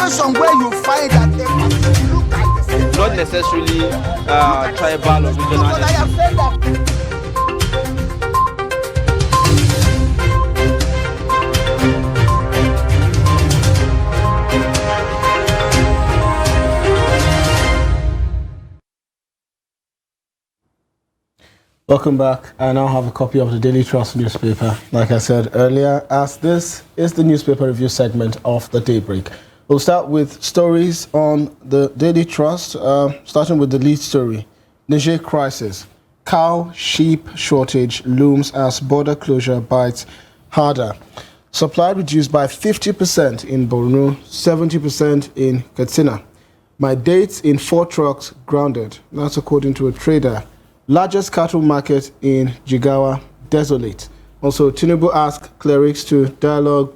situation where you find that they look at the same. Not necessarily tribal or regional. But I have said that. Welcome back. I now have a copy of the Daily Trust newspaper. Like I said earlier, as this is the newspaper review segment of the Daybreak. We'll start with stories on the Daily Trust, starting with the lead story. Niger crisis. Cow, sheep shortage looms as border closure bites harder. Supply reduced by 50% in Borno, 70% in Katsina. My dates in 4 trucks grounded. That's according to a trader. Largest cattle market in Jigawa, desolate. Also, Tinubu asked clerics to dialogue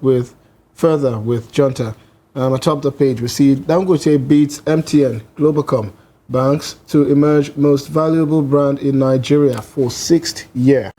further with junta. Atop the page, we see Dangote beats MTN, Globacom, banks to emerge most valuable brand in Nigeria for 6th year.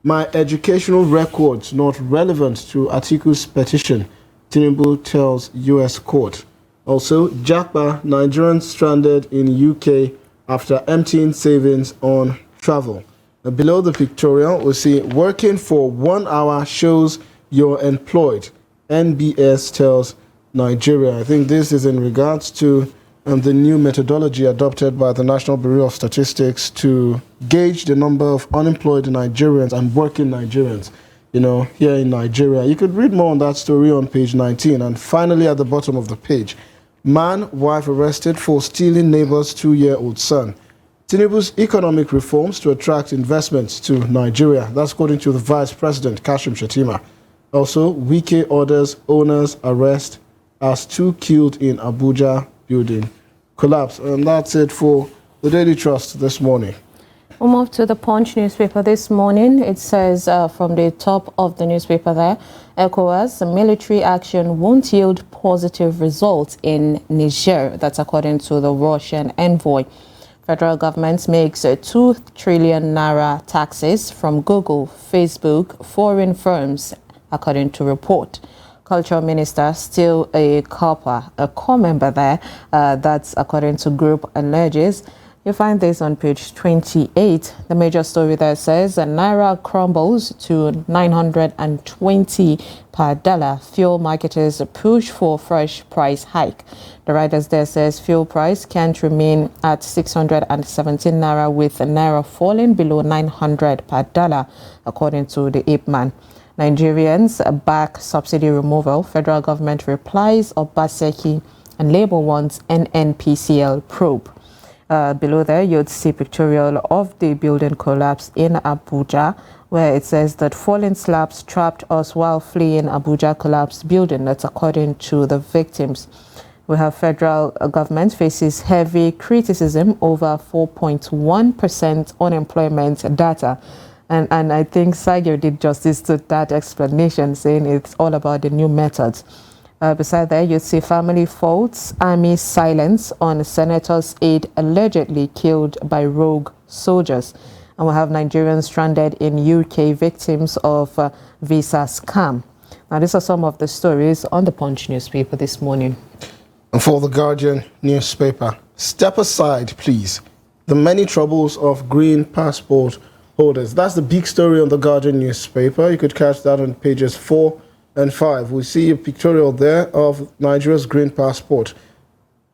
My educational records not relevant to Atiku's petition, Tinubu tells U.S. court. Also, Japa, Nigerians stranded in UK after emptying savings on travel. Below the pictorial, we see working for 1 hour shows you're employed. NBS tells Nigeria. I think this is in regards to the new methodology adopted by the National Bureau of Statistics to gauge the number of unemployed Nigerians and working Nigerians, here in Nigeria. You could read more on that story on page 19. And finally, at the bottom of the page, man, wife arrested for stealing neighbor's 2-year-old son. Tinubu's economic reforms to attract investments to Nigeria. That's according to the Vice President, Kashim Shettima. Also, Wike orders owners arrest as 2 killed in Abuja building collapse. And that's it for the Daily Trust this morning. We'll move to the Punch newspaper this morning. It says from the top of the newspaper there, ECOWAS, military action won't yield positive results in Niger. That's according to the Russian envoy. Federal government makes 2 trillion naira taxes from Google, Facebook, foreign firms, according to report. Cultural Minister still a core member there. That's according to group alleges. You find this on page 28. The major story there says Naira crumbles to 920 per dollar. Fuel marketers push for fresh price hike. The writers there says fuel price can't remain at 617 Naira with Naira falling below 900 per dollar, according to the IPMAN. Nigerians back subsidy removal. Federal government replies Obaseki and Labour wants NNPCL probe. Below there, you'd see pictorial of the building collapse in Abuja, where it says that falling slabs trapped us while fleeing Abuja collapsed building. That's according to the victims. We have federal government faces heavy criticism over 4.1% unemployment data. And I think Sagir did justice to that explanation, saying it's all about the new methods. Beside there, you see family faults, army silence on senator's aide allegedly killed by rogue soldiers. And we have Nigerians stranded in UK victims of visa scam. Now, these are some of the stories on the Punch newspaper this morning. And for the Guardian newspaper, step aside, please. The many troubles of green passport holders. That's the big story on the Guardian newspaper. You could catch that on pages 4 and 5. We see a pictorial there of Nigeria's green passport.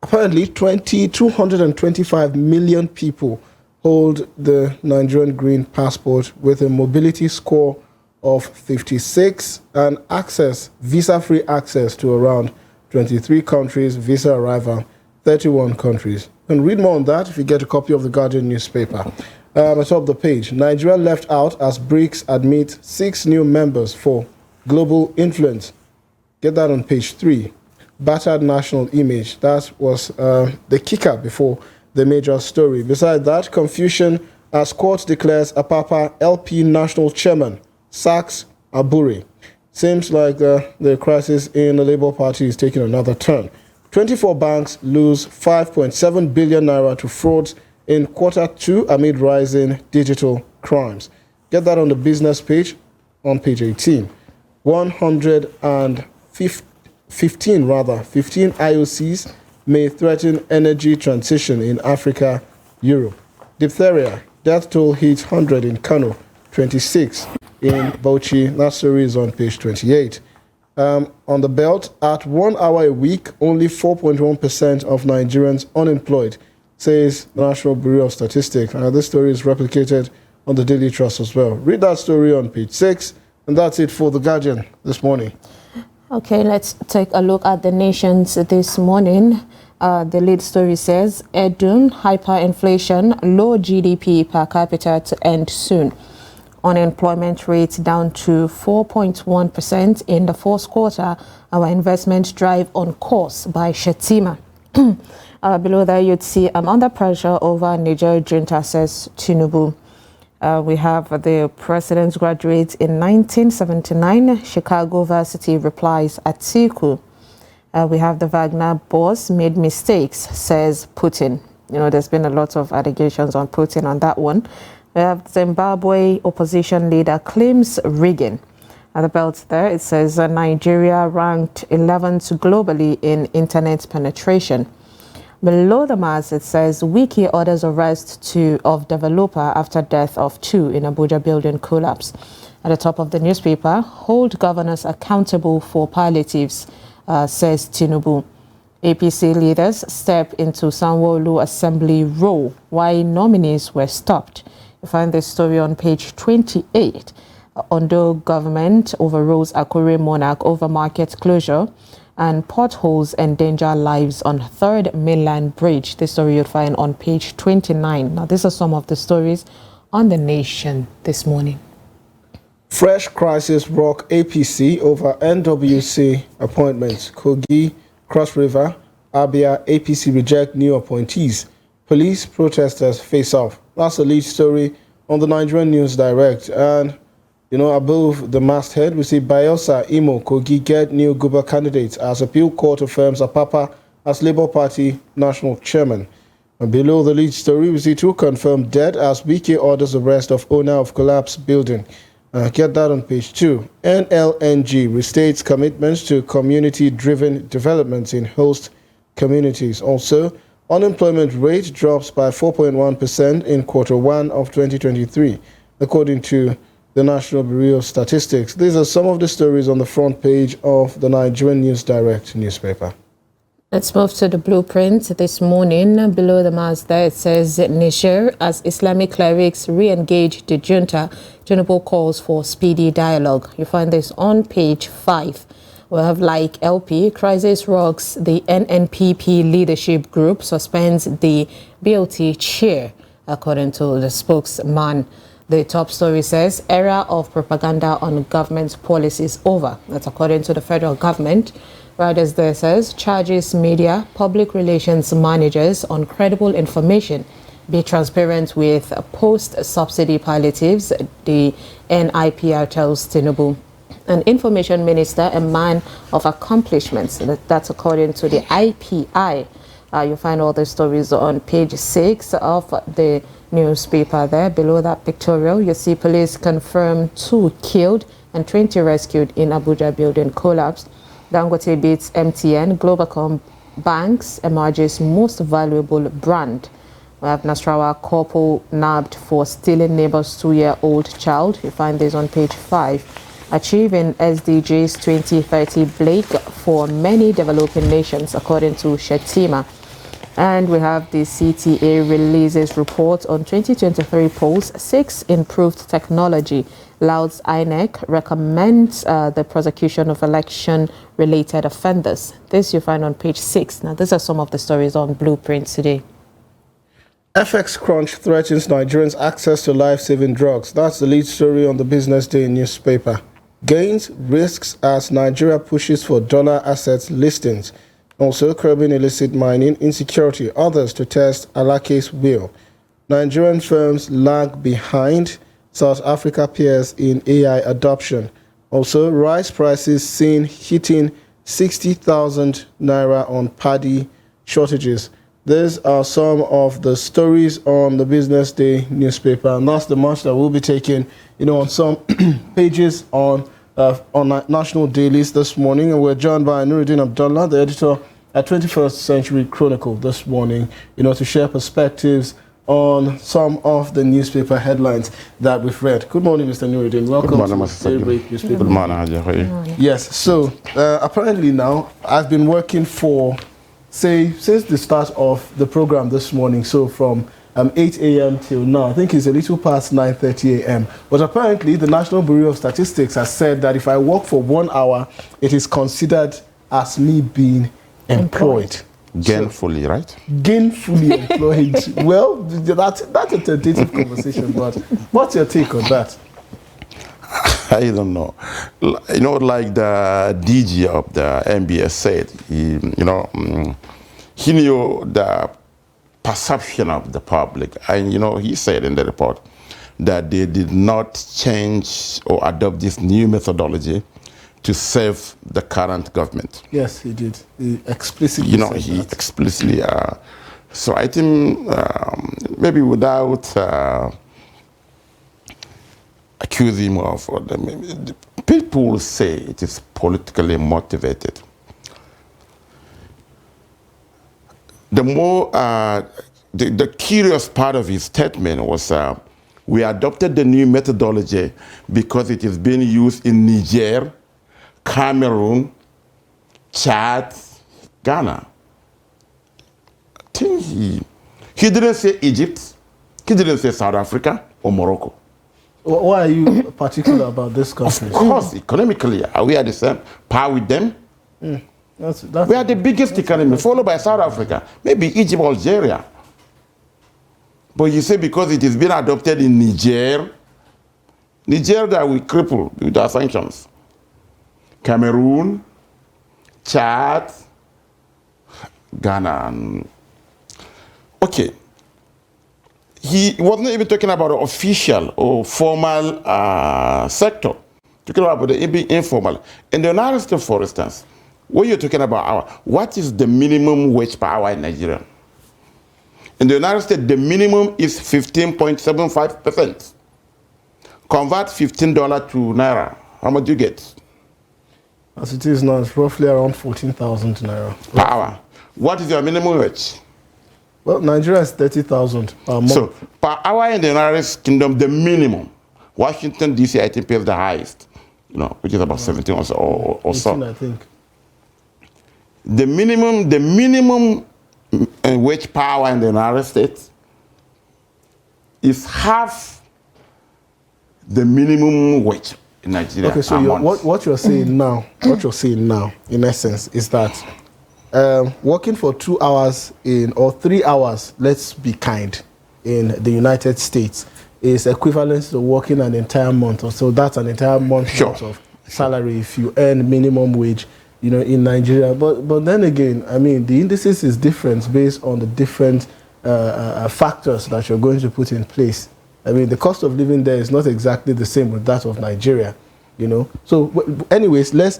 Apparently, 225 million people hold the Nigerian green passport with a mobility score of 56 and visa-free access to around 23 countries, visa arrival, 31 countries. You can read more on that if you get a copy of the Guardian newspaper. Atop the page, Nigeria left out as BRICS admit 6 new members for global influence. Get that on page 3. Battered national image. That was the kicker before the major story. Besides that, confusion as court declares Apapa LP national chairman sacks Aburi. Seems like the crisis in the Labour Party is taking another turn. 24 banks lose 5.7 billion naira to frauds in Q2 amid rising digital crimes. Get that on the business page on page 18. 15 IOCs may threaten energy transition in Africa, Europe. Diphtheria, death toll hits 100 in Kano, 26 in Bauchi. That story is on page 28. On the belt, at 1 hour a week, only 4.1% of Nigerians unemployed, says the National Bureau of Statistics. This story is replicated on the Daily Trust as well. Read that story on page 6, and that's it for The Guardian this morning. Okay, let's take a look at the nations this morning. The lead story says, Edun, hyperinflation, low GDP per capita to end soon. Unemployment rate down to 4.1% in the fourth quarter. Our investment drive on course by Shetima. Below there, you'd see under pressure over Niger junta, says Tinubu. We have the president's graduate in 1979, Chicago Varsity replies Atiku. We have the Wagner boss made mistakes, says Putin. You know, there's been a lot of allegations on Putin on that one. We have Zimbabwe opposition leader claims rigging. At the belt there, it says Nigeria ranked 11th globally in internet penetration. Below the mass, it says Wiki orders arrest of developer after death of 2 in Abuja building collapse. At the top of the newspaper, hold governors accountable for palliatives, says Tinubu. APC leaders step into Sanwo-Olu assembly row. Why nominees were stopped. You find this story on page 28. Ondo government overrules Akure monarch over market closure, and potholes endanger lives on 3rd Mainland Bridge. This story you'll find on page 29. Now, these are some of the stories on The Nation this morning. Fresh crisis rock APC over NWC appointments. Kogi, Cross River, Abia, APC reject new appointees. Police protesters face off. That's the lead story on the Nigerian News Direct. And, you know, above the masthead, we see Bayelsa, Imo, Kogi get new Guber candidates as appeal court affirms Apapa as Labour Party national chairman. And below the lead story, we see 2 confirmed dead as BK orders arrest of owner of collapsed building. Get that on page 2. NLNG restates commitments to community-driven developments in host communities. Also, unemployment rate drops by 4.1% in quarter 1 of 2023, according to the National Bureau of Statistics. These are some of the stories on the front page of the Nigerian News Direct newspaper. Let's move to the blueprint this morning. Below the mass there, it says Niger as Islamic clerics re-engage the junta. Tinubu calls for speedy dialogue. You find this on page 5. We have like LP, crisis rocks, the NNPP leadership group suspends the BOT chair, according to the spokesman. The top story says, era of propaganda on government policies over. That's according to the federal government. Riders there says, charges media, public relations managers on credible information. Be transparent with post-subsidy palliatives, the NIPR tells Tinubu. An information minister, a man of accomplishments. That's according to the IPI. You'll find all the stories on page 6 of the newspaper there. Below that pictorial, you see police confirm 2 killed and 20 rescued in Abuja building collapse. Dangote beats MTN. Globacom Banks emerges most valuable brand. We have Nasrawa couple nabbed for stealing neighbor's 2-year-old child. You find this on page 5. Achieving SDGs 2030 Blake for many developing nations, according to Shetima. And we have the CTA releases report on 2023 polls. 6 improved technology. Louds INEC recommends the prosecution of election-related offenders. This you find on page 6. Now, these are some of the stories on Blueprint today. FX crunch threatens Nigerians' access to life-saving drugs. That's the lead story on the Business Day newspaper. Gains, risks as Nigeria pushes for dollar assets listings. Also, curbing illicit mining, insecurity, others to test Alake's will. Nigerian firms lag behind South Africa peers in AI adoption. Also, rice prices seen hitting 60,000 naira on paddy shortages. These are some of the stories on the Business Day newspaper, and that's the much that we'll be taking, on some pages on on national dailies this morning, and we're joined by Nuruddin Abdullah, the editor at 21st Century Chronicle this morning, to share perspectives on some of the newspaper headlines that we've read. Good morning, Mr. Nuruddin. Welcome to Daybreak newspaper. Good morning, Haji. Yes, so apparently now, I've been working for, since the start of the program this morning, so from 8 a.m. till now. I think it's a little past 9:30 a.m. But apparently, the National Bureau of Statistics has said that if I work for 1 hour, it is considered as me being employed. Gainfully, right? Gainfully employed. Well, that's a tentative conversation, but what's your take on that? I don't know. Like the DG of the MBS said, he knew the perception of the public. And, he said in the report that they did not change or adopt this new methodology to save the current government. Yes, he did. He explicitly said he that. explicitly. So I think maybe without accusing him of, people say it is politically motivated. The more, the curious part of his statement was, we adopted the new methodology because it is being used in Niger, Cameroon, Chad, Ghana. I think he didn't say Egypt, he didn't say South Africa or Morocco. Why are you particular about this country? Of course, economically, we are the same par with them. That's We are the biggest economy, followed by South Africa, maybe Egypt, Algeria. But you say because it is being adopted in Niger that we cripple with our sanctions. Cameroon, Chad, Ghana. Okay. He wasn't even talking about the official or formal sector. Talking about the informal. In the United States, for instance, when you're talking about what is the minimum wage per hour in Nigeria? In the United States, the minimum is 15.75%. Convert $15 to Naira. How much do you get? As it is now, it's roughly around 14,000 Naira. Per hour. What is your minimum wage? Well, Nigeria is 30,000 per month. So, per hour in the United Kingdom, the minimum. Washington, D.C., I think, pays the highest, which is about 17 or so. 18, I think. The minimum wage per hour in the United States is half the minimum wage in Nigeria. Okay, so what you're saying now, in essence, is that working for 2 hours or 3 hours, let's be kind, in the United States is equivalent to working an entire month, or so that's an entire month's worth of salary if you earn minimum wage, in Nigeria. But then again, I mean, the indices is different based on the different factors that you're going to put in place. I mean, the cost of living there is not exactly the same with that of Nigeria, So, anyways, let's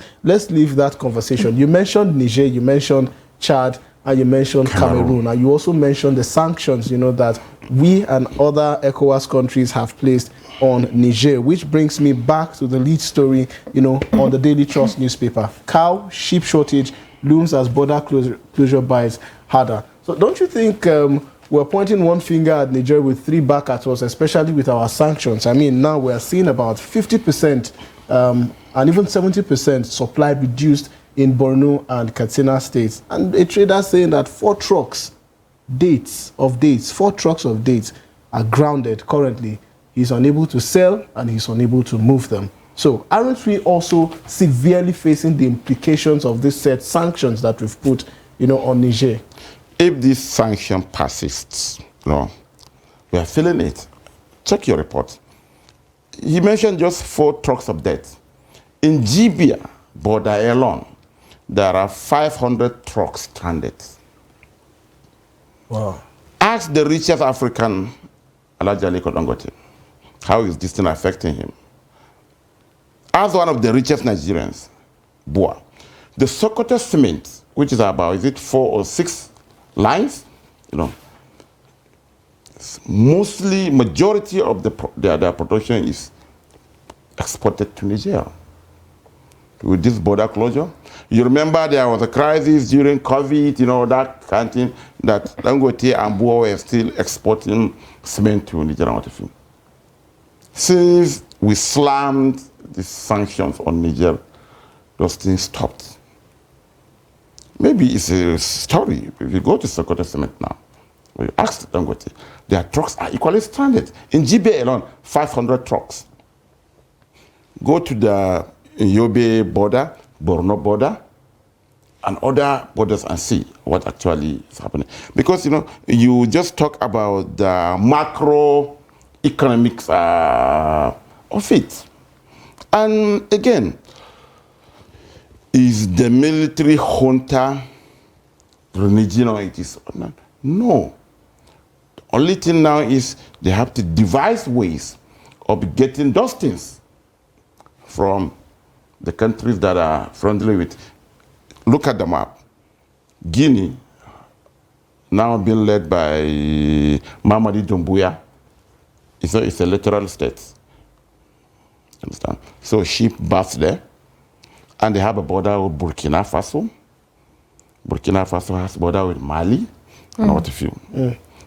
leave that conversation. You mentioned Niger, you mentioned Chad, and you mentioned Cameroon. And you also mentioned the sanctions, that we and other ECOWAS countries have placed on Niger, which brings me back to the lead story, on the Daily Trust newspaper. Cow, sheep shortage looms as border closure bites harder. So don't you think we're pointing one finger at Niger with three back at us, especially with our sanctions? I mean, now we're seeing about 50% and even 70% supply reduced in Borno and Katsina states. And a trader saying that 4 trucks of dates are grounded currently. He's unable to sell and he's unable to move them. So aren't we also severely facing the implications of this set sanctions that we've put, on Niger? If this sanction persists, we are feeling it. Check your report. He mentioned just 4 trucks of death. In Libya border alone, there are 500 trucks stranded. Wow. Ask the richest African, Alhaji Aliko Dangote, how is this thing affecting him? As one of the richest Nigerians, Boa, the Sokoto cement, which is about, 4 or 6 lines, majority of their production is exported to Niger. with this border closure. You remember there was a crisis during COVID, that kind of thing, that Dangote and Bua were still exporting cement to Nigeria. Since we slammed the sanctions on Niger, those things stopped. Maybe it's a story. If you go to Sokoto Cement now, you ask Dangote, their trucks are equally stranded. In GBA alone, 500 trucks. Go to the Yobe border, Borno border, and other borders and see what actually is happening. Because, you just talk about the macroeconomics of it. And again, is the military junta religion or it is not? No. The only thing now is they have to devise ways of getting those things from the countries that are friendly with. Look at the map. Guinea, now being led by Mamadi Doumbouya, it's a littoral state. Understand? So sheep baths there, and they have a border with Burkina Faso. Burkina Faso has a border with Mali, and what a few.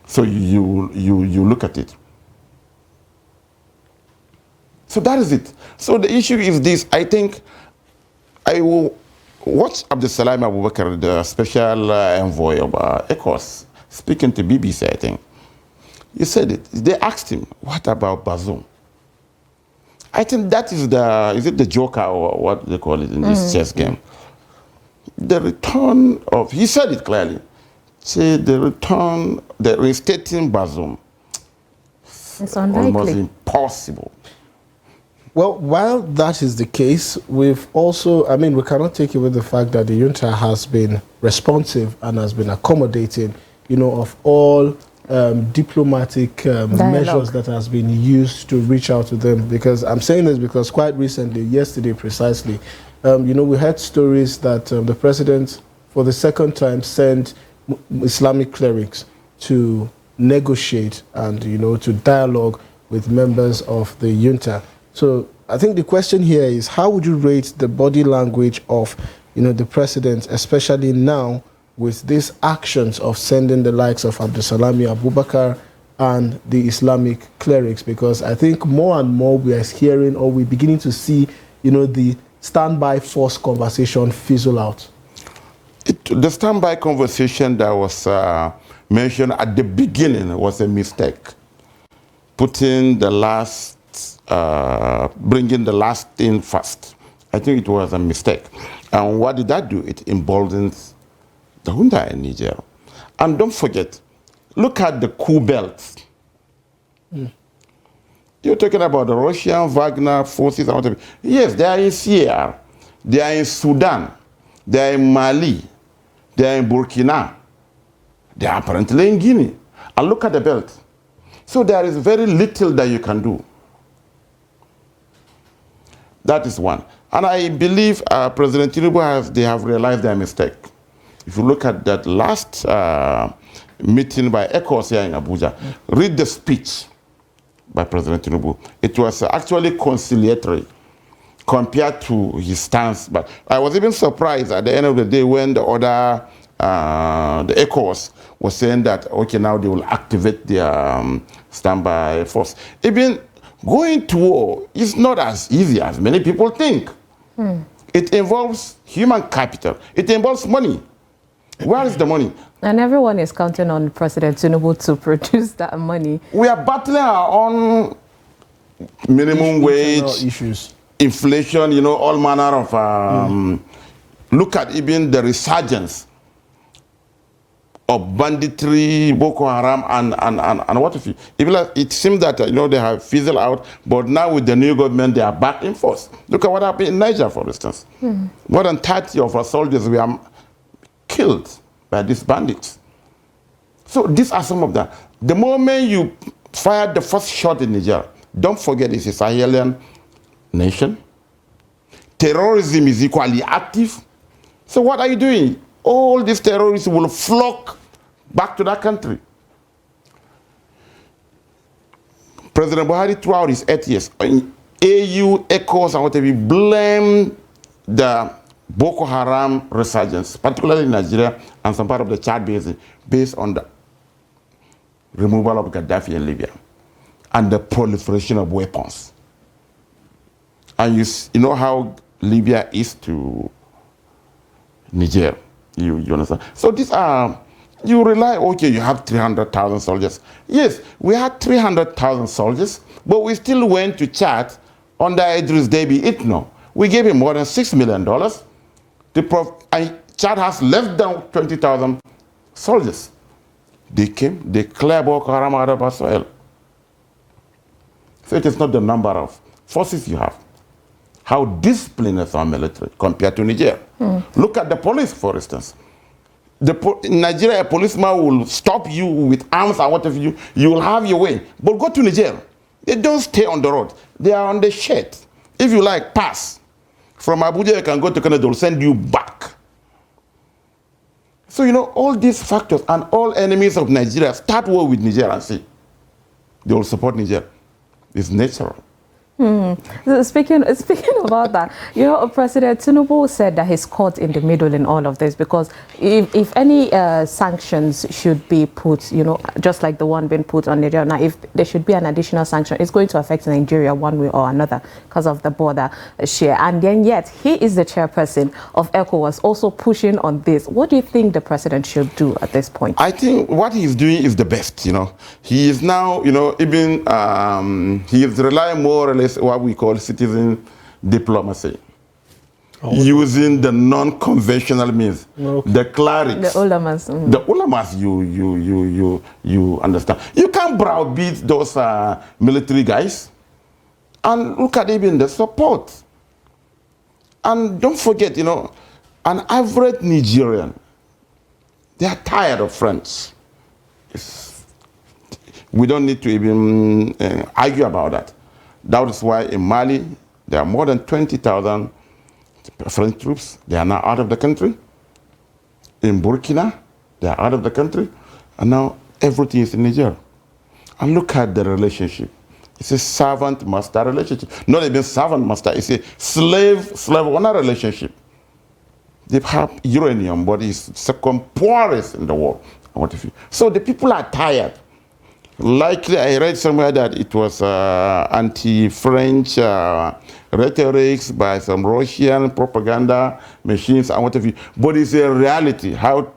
So you look at it. So that is it. So the issue is this. I think I will watch Abdulsalam Abubakar, the special envoy of ECOWAS, speaking to BBC, I think. He said it. They asked him, what about Bazoum? I think that is the joker or what they call it in this chess game. The return of, he said it clearly, say the reinstating Bazoum, it's unlikely. Almost impossible. Well, while that is the case, we've also, we cannot take away the fact that the junta has been responsive and has been accommodating, of all diplomatic measures that has been used to reach out to them. Because I'm saying this because quite recently, yesterday precisely, we heard stories that the president, for the second time, sent Islamic clerics to negotiate and, to dialogue with members of the junta. So I think the question here is, how would you rate the body language of, the president, especially now with these actions of sending the likes of Abdulsalami Abubakar and the Islamic clerics? Because I think more and more we are hearing, or we're beginning to see, the standby force conversation fizzle out. The standby conversation that was mentioned at the beginning was a mistake. Putting the last bringing the last in first. I think it was a mistake. And what did that do? It emboldens the junta in Niger. And don't forget, look at the coup belts. You're talking about the Russian Wagner forces. Yes, they are in Syria, they are in Sudan, they are in Mali, they are in Burkina, they are apparently in Guinea. And look at the belt. So there is very little that you can do. That is one. And I believe President Tinubu they have realized their mistake. If you look at that last meeting by ECOWAS here in Abuja, read the speech by President Tinubu. It was actually conciliatory compared to his stance. But I was even surprised at the end of the day when the other, the ECOWAS was saying that, okay, now they will activate their standby force. Even going to war is not as easy as many people think. It involves human capital. It involves money. Where is the money? And everyone is counting on President Tinubu to produce that money. We are battling our own minimum wage, issues, inflation, all manner of... Look at even the resurgence of banditry, Boko Haram, and what if you... It seems that, they have fizzled out, but now with the new government, they are back in force. Look at what happened in Niger, for instance. More than 30 of our soldiers were killed by these bandits. So these are some of them. The moment you fired the first shot in Niger, don't forget it's a Sahelian nation. Terrorism is equally active. So what are you doing? All these terrorists will flock back to that country. President Buhari, throughout his 8 years, in AU, ECOWAS, and whatever, blamed the Boko Haram resurgence, particularly in Nigeria and some part of the Chad Basin, based on the removal of Gaddafi in Libya and the proliferation of weapons. And you know how Libya is to Niger. You understand? So these are, you rely, okay, you have 300,000 soldiers. Yes, we had 300,000 soldiers, but we still went to Chad under Idris Deby Itno. We gave him more than $6 million. And Chad has less than 20,000 soldiers. They came, they cleared Boko Haram out of our soil. So it is not the number of forces you have. How disciplined is our military compared to Niger. Look at the police, for instance. In Nigeria, a policeman will stop you with arms and whatever you will have your way. But go to Niger. They don't stay on the road. They are on the shed. If you like, pass. From Abuja, you can go to Canada, they will send you back. So, you know, all these factors and all enemies of Nigeria start war with Niger and see. They will support Niger. It's natural. Speaking about that, you know, President Tinubu said that he's caught in the middle in all of this because if any sanctions should be put, you know, just like the one being put on Nigeria, now if there should be an additional sanction, it's going to affect Nigeria one way or another because of the border share. And then yet, he is the chairperson of ECOWAS also pushing on this. What do you think the president should do at this point? I think what he's doing is the best, you know. He is now, you know, even, he is relying more or less what we call citizen diplomacy, using the non-conventional means. Okay. The clerics, the ulamas, the ulamas. You understand. You can't browbeat those military guys, and look at even the support. And don't forget, you know, an average Nigerian, they are tired of friends. We don't need to even argue about that. That is why in Mali, there are more than 20,000 French troops. They are now out of the country. In Burkina, they are out of the country. And now everything is in Niger. And look at the relationship. It's a servant-master relationship. Not even servant-master, it's a slave-owner relationship. They have uranium, but it's second poorest in the world. So the people are tired. Likely, I read somewhere that it was anti-French rhetorics by some Russian propaganda machines and whatever. But it's a reality, how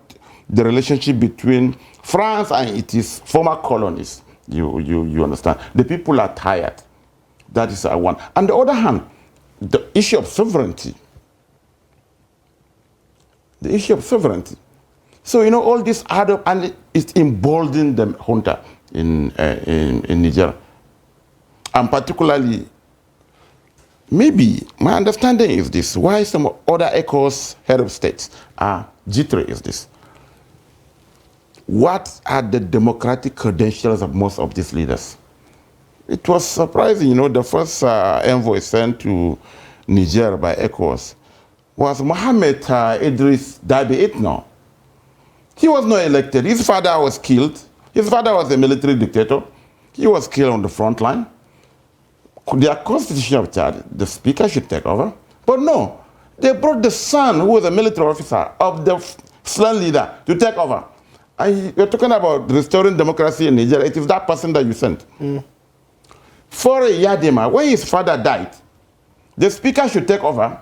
the relationship between France and its former colonies, you understand. The people are tired. That is one. On the other hand, the issue of sovereignty. The issue of sovereignty. So, you know, all this add up and it's emboldened the junta in Niger. And particularly, maybe my understanding is this, why some other ECOWAS head of states are jittery is this. What are the democratic credentials of most of these leaders? It was surprising, you know, the first envoy sent to Niger by ECOWAS was Mohamed Idris Deby Itno. He was not elected. His father was killed. His father was a military dictator. He was killed on the front line. The constitution of Chad, the speaker should take over. But no, they brought the son, who was a military officer, of the slain leader to take over. And you're talking about restoring democracy in Nigeria. It is that person that you sent. For Yadima, when his father died, the speaker should take over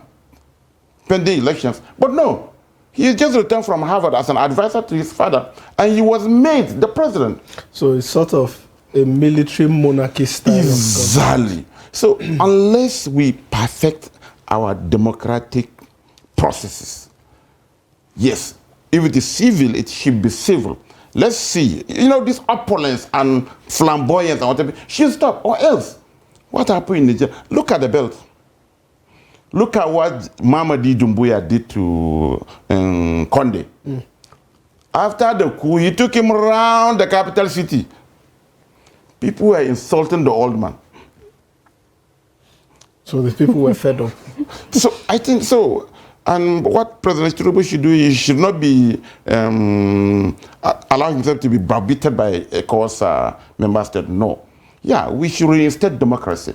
pending elections. But no, he just returned from Harvard as an advisor to his father, and he was made the president. So it's sort of a military monarchy style. Exactly. So unless we perfect our democratic processes, yes, if it is civil, it should be civil. Let's see. You know, this opulence and flamboyance and whatever should stop, or else. What happened in Nigeria? Look at the belt. Look at what Mamadi Doumbouya did to Condé. After the coup, he took him around the capital city. People were insulting the old man. So the people were fed up. So I think so. And what President Tinubu should do, he should not be allow himself to be browbeaten by a course member state. No. Yeah, we should reinstate democracy,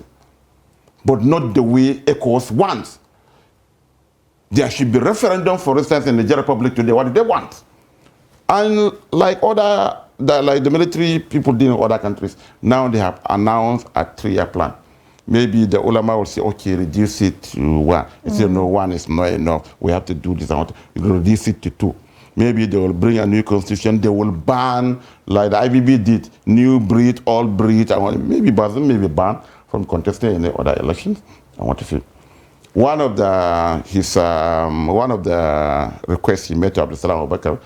but not the way ECOWAS wants. There should be referendum, for instance, in the Niger Republic today. What do they want? And like the military people did in other countries, now they have announced a 3-year plan. Maybe the ulama will say, okay, reduce it to 1. They say, no, 1 is not enough. We have to do this. Reduce it to 2. Maybe they will bring a new constitution. They will ban, like the IBB did, new breed, all breed. Maybe ban from contesting in the other elections. I want to see. One of the requests he made to Abdul Salam Abubakar,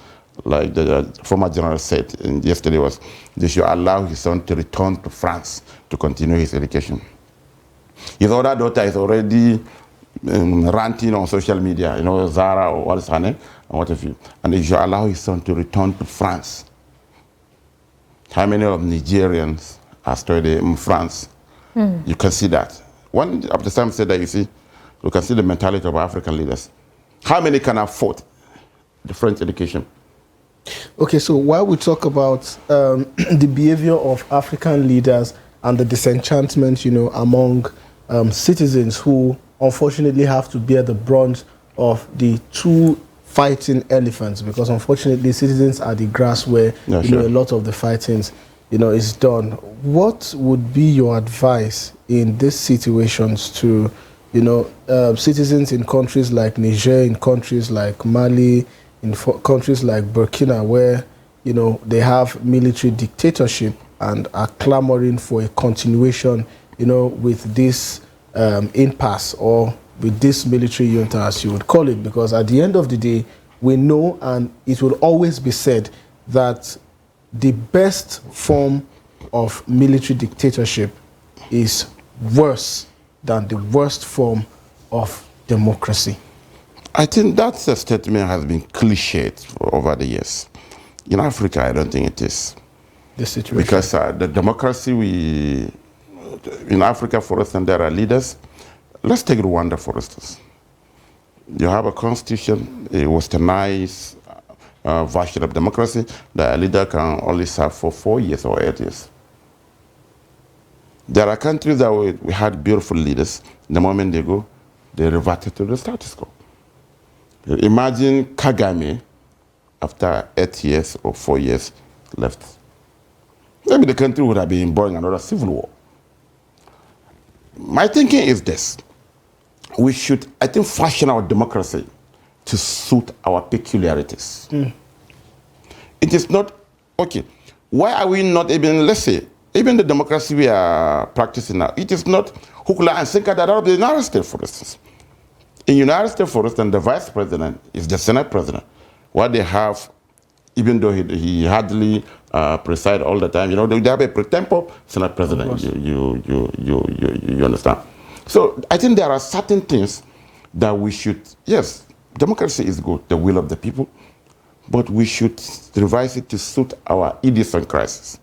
like the former general said yesterday, was they should allow his son to return to France to continue his education. His older daughter is already ranting on social media, Zara or what is her name, and what have you. And they should allow his son to return to France. How many of Nigerians are studying in France? You can see that. When Abdul Salam said that, you can see the mentality of African leaders. How many can afford the French education? Okay, so while we talk about the behavior of African leaders and the disenchantment, among citizens who unfortunately have to bear the brunt of the two fighting elephants, because unfortunately citizens are the grass where a lot of the fightings is done. What would be your advice in these situations to citizens in countries like Niger, in countries like Mali, in countries like Burkina, where they have military dictatorship and are clamoring for a continuation with this impasse, or with this military junta, as you would call it? Because at the end of the day, we know, and it will always be said, that the best form of military dictatorship is worse than the worst form of democracy. I think that statement has been cliched over the years. In Africa, I don't think it is. The situation. Because the democracy in Africa, for instance, there are leaders. Let's take Rwanda, for instance. You have a constitution, a westernized version of democracy. The leader can only serve for 4 years or 8 years. There are countries that we had beautiful leaders. The moment they go, they reverted to the status quo. Imagine Kagame, after 8 years or 4 years left. Maybe the country would have been boring another civil war. My thinking is this. We should, I think, fashion our democracy to suit our peculiarities. It is not, okay, why are we not even, let's say, even the democracy we are practicing now, it is not hook, line, and sinker that out of the United States, for instance. In the United States, for instance, the vice president is the Senate president. What they have, even though he hardly preside all the time, they have a pre-tempo Senate president. You understand? So I think there are certain things that we should, yes, democracy is good, the will of the people, but we should revise it to suit our idiosyncrasies.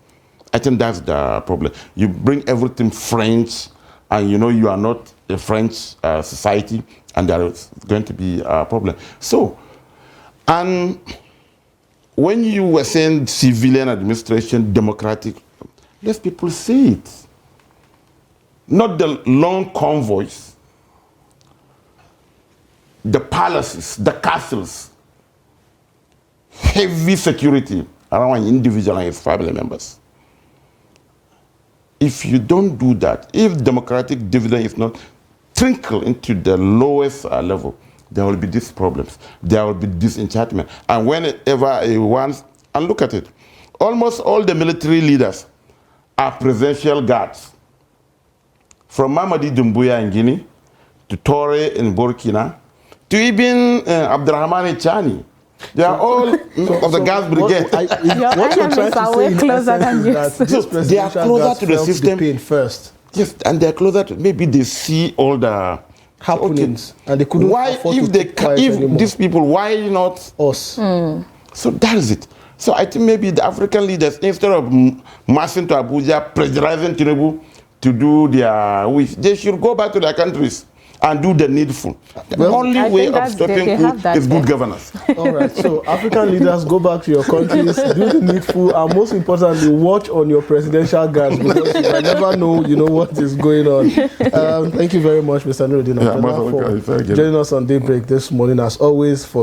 I think that's the problem. You bring everything French, and you are not a French society, and there is going to be a problem. So, and when you were saying civilian administration, democratic, let people see it. Not the long convoys, the palaces, the castles, heavy security around an individual and his family members. If you don't do that, if democratic dividend is not trickle into the lowest level, there will be these problems. There will be disenchantment. And whenever it wants, and look at it, almost all the military leaders are presidential guards. From Mamadi Doumbouya in Guinea, to Touré in Burkina, to even Abdurrahman Chani. They are all of the gas brigade. What you're trying to say closer than you. They are closer to the system. The pain first. Yes, and they are closer to, maybe they see all the happenings, and they couldn't afford to keep quiet anymore. These people, why not us? So that is it. So I think maybe the African leaders, instead of marching to Abuja, pressurizing Tinubu to do their wish, they should go back to their countries. and do the needful. The only I way think of that's- stopping they have coup that is there. good governance. All right, so African leaders, go back to your countries, do the needful, and most importantly, watch on your presidential guards, because you might never know, what is going on. Thank you very much, Mr. Nuruddin Yeah, Abdullah, for joining us on Daybreak this morning. As always, for